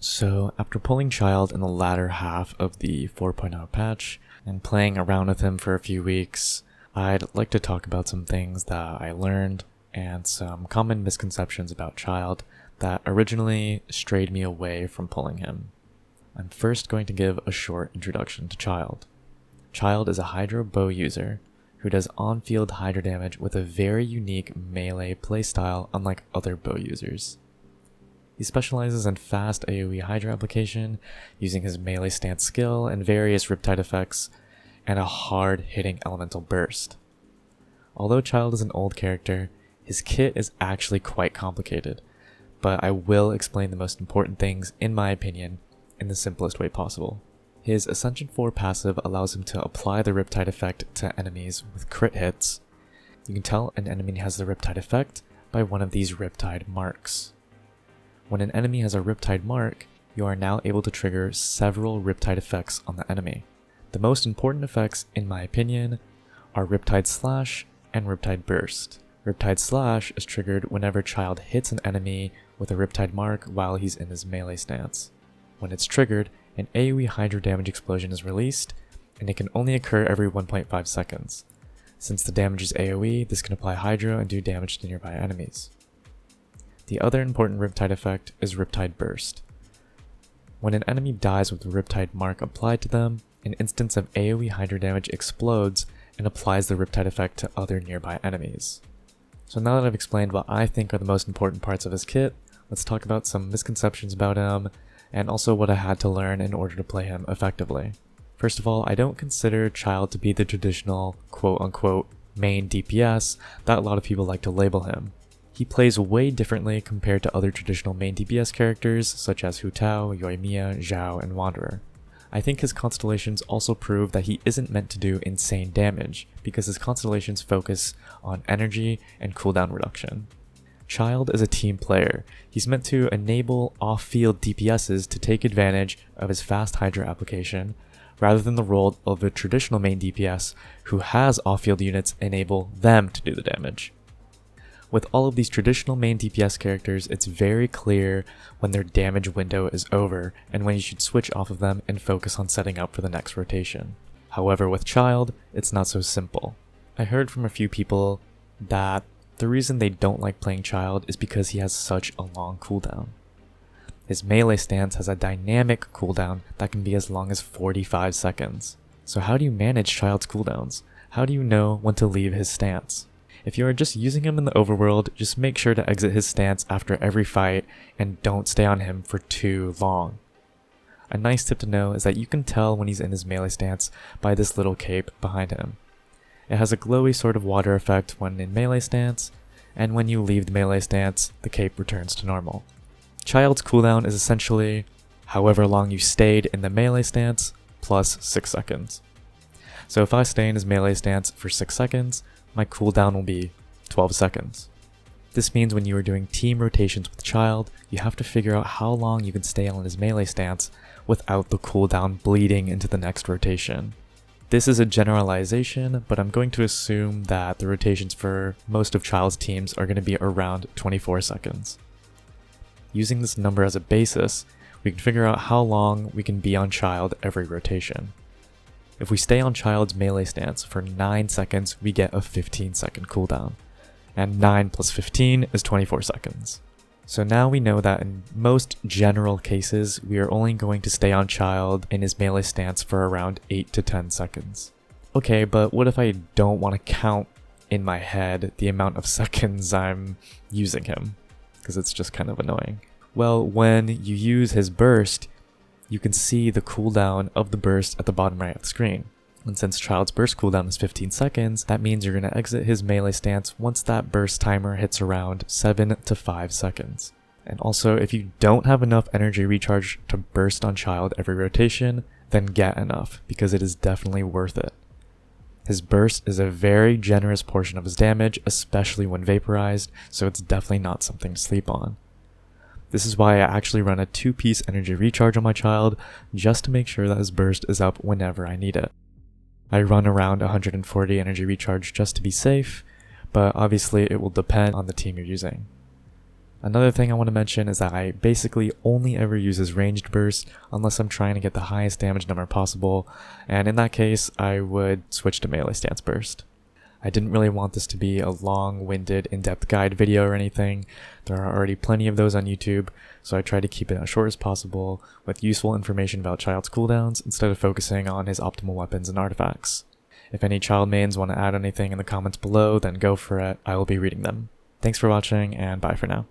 So after pulling Childe in the latter half of the 4.0 patch and playing around with him for a few weeks, I'd like to talk about some things that I learned and some common misconceptions about Childe that originally strayed me away from pulling him. I'm first going to give a short introduction to Childe. Childe is a Hydro bow user who does on-field Hydro damage with a very unique melee playstyle unlike other bow users. He specializes in fast AoE Hydra application, using his melee stance skill and various Riptide effects, and a hard-hitting elemental burst. Although Childe is an old character, his kit is actually quite complicated, but I will explain the most important things, in my opinion, in the simplest way possible. His Ascension 4 passive allows him to apply the Riptide effect to enemies with crit hits. You can tell an enemy has the Riptide effect by one of these Riptide marks. When an enemy has a Riptide mark, you are now able to trigger several Riptide effects on the enemy. The most important effects, in my opinion, are Riptide Slash and Riptide Burst. Riptide Slash is triggered whenever Childe hits an enemy with a Riptide mark while he's in his melee stance. When it's triggered, an AoE Hydra damage explosion is released, and it can only occur every 1.5 seconds. Since the damage is AoE, this can apply Hydra and do damage to nearby enemies. The other important Riptide effect is Riptide Burst. When an enemy dies with the Riptide mark applied to them, an instance of AoE Hydra damage explodes and applies the Riptide effect to other nearby enemies. So now that I've explained what I think are the most important parts of his kit, let's talk about some misconceptions about him, and also what I had to learn in order to play him effectively. First of all, I don't consider Childe to be the traditional quote-unquote main DPS that a lot of people like to label him. He plays way differently compared to other traditional main DPS characters such as Hu Tao, Yoimiya, Zhao, and Wanderer. I think his constellations also prove that he isn't meant to do insane damage, because his constellations focus on energy and cooldown reduction. Childe is a team player. He's meant to enable off-field DPSs to take advantage of his fast Hydra application, rather than the role of a traditional main DPS who has off-field units enable them to do the damage. With all of these traditional main DPS characters, it's very clear when their damage window is over and when you should switch off of them and focus on setting up for the next rotation. However, with Childe, it's not so simple. I heard from a few people that the reason they don't like playing Childe is because he has such a long cooldown. His melee stance has a dynamic cooldown that can be as long as 45 seconds. So how do you manage Childe's cooldowns? How do you know when to leave his stance? If you are just using him in the overworld, just make sure to exit his stance after every fight and don't stay on him for too long. A nice tip to know is that you can tell when he's in his melee stance by this little cape behind him. It has a glowy sort of water effect when in melee stance, and when you leave the melee stance, the cape returns to normal. Childe's cooldown is essentially however long you stayed in the melee stance plus 6 seconds. So if I stay in his melee stance for 6 seconds, my cooldown will be 12 seconds. This means when you are doing team rotations with Childe, you have to figure out how long you can stay on his melee stance without the cooldown bleeding into the next rotation. This is a generalization, but I'm going to assume that the rotations for most of Childe's teams are going to be around 24 seconds. Using this number as a basis, we can figure out how long we can be on Childe every rotation. If we stay on Childe's melee stance for 9 seconds, we get a 15-second cooldown, and 9 plus 15 is 24 seconds. So now we know that in most general cases, we are only going to stay on Childe in his melee stance for around 8 to 10 seconds. Okay, but what if I don't want to count in my head the amount of seconds I'm using him? Because it's just kind of annoying. Well, when you use his burst, you can see the cooldown of the burst at the bottom right of the screen. And since Childe's burst cooldown is 15 seconds, that means you're going to exit his melee stance once that burst timer hits around 7 to 5 seconds. And also, if you don't have enough energy recharge to burst on Childe every rotation, then get enough, because it is definitely worth it. His burst is a very generous portion of his damage, especially when vaporized, so it's definitely not something to sleep on. This is why I actually run a 2-piece energy recharge on my Childe, just to make sure that his burst is up whenever I need it. I run around 140 energy recharge just to be safe, but obviously it will depend on the team you're using. Another thing I want to mention is that I basically only ever use his ranged burst unless I'm trying to get the highest damage number possible, and in that case I would switch to melee stance burst. I didn't really want this to be a long-winded, in-depth guide video or anything. There are already plenty of those on YouTube, so I tried to keep it as short as possible with useful information about Childe's cooldowns instead of focusing on his optimal weapons and artifacts. If any Childe mains want to add anything in the comments below, then go for it. I will be reading them. Thanks for watching, and bye for now.